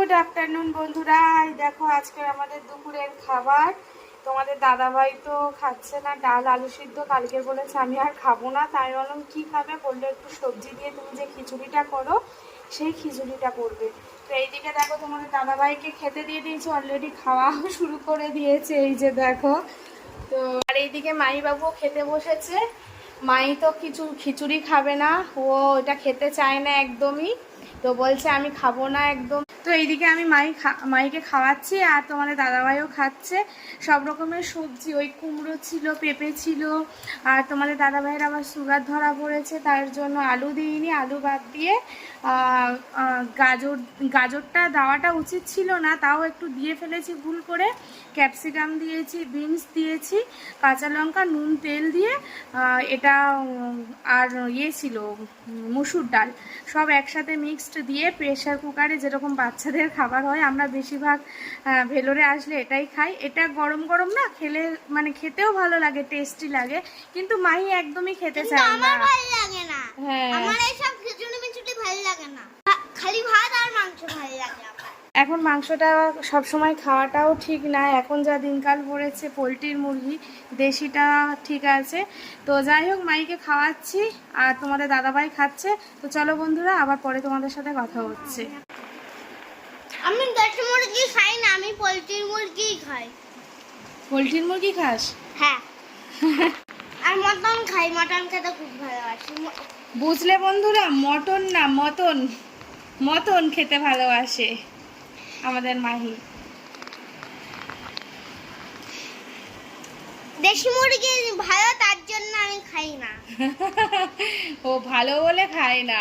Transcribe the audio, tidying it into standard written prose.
Good afternoon বন্ধুরা। দেখো আজকে আমাদের দুপুরের খাবার। তোমাদের দাদাভাই তো খাচ্ছে না ডাল আলু সিদ্ধ, কালকে বলেছে আমি আর খাবো না। তাই বললাম কি খাবে, বললো একটু সবজি দিয়ে তুমি যে খিচুড়িটা করো সেই খিচুড়িটা করবে। তো এইদিকে দেখো তোমাদের দাদাভাইকে খেতে দিয়ে দিয়েছি, অলরেডি খাওয়া শুরু করে দিয়েছে, এই যে দেখো। তো আর এইদিকে মাইবাবুও খেতে বসেছে। মাই তো খিচুড়ি খাবে না, ও এটা খেতে চায় না একদমই, তো বলছে আমি খাবো না একদম। তো এইদিকে আমি মাইকে খাওয়াচ্ছি আর তোমাদের দাদাভাইও খাচ্ছে সব রকমের সবজি। ওই কুমড়ো ছিল, পেঁপে ছিল, আর তোমাদের দাদাভাইয়ের আবার সুগার ধরা পড়েছে, তার জন্য আলু দিইনি, আলু বাদ দিয়ে গাজরটা দেওয়াটা উচিত ছিল না, তাও একটু দিয়ে ফেলেছি ভুল করে। ক্যাপসিকাম দিয়েছি, বিনস দিয়েছি, কাঁচা লঙ্কা, নুন, তেল দিয়ে এটা আর ছিল মুসুর ডাল, সব একসাথে মিক্সড দিয়ে প্রেশার কুকারে যেরকম বাচ্চাদের খাবার হয়, আমরা বেশিরভাগ ভেলোরে আসলে এটাই খাই। এটা গরম গরম না খেলে মানে খেতেও ভালো লাগে, টেস্টি লাগে, কিন্তু মাই একদমই খেতে চায় না। আমার ভালো লাগে না। হ্যাঁ, আমার এইসব খিচুড়ি মিচুড়ি ভালো লাগে না, খালি ভাত আর মাংস ভালো লাগে আমার। এখন মাংসটা সবসময় খাওয়াটাও ঠিক না, এখন যা দিনকাল পড়েছে। পোলট্রির মুরগি দেশিটা ঠিক আছে। তো যাই হোক, মাইকে খাওয়াচ্ছি আর তোমাদের দাদাভাই খাচ্ছে। তো চলো বন্ধুরা, আবার পরে তোমাদের সাথে কথা হচ্ছে। আমি দেশি মুরগি খাই না, আমি পোলট্রির মুরগিই খাই। পোলট্রির মুরগি খাস? হ্যাঁ। আর মটন খাই, মটন খেতে খুব ভালোবাসি। বুঝলে বন্ধুরা, মটন না মটন খেতে ভালোবাসে আমাদের মাহি। দেশি মুরগি ভালো, তার জন্য আমি খাই না। ও ভালো বলে খায় না।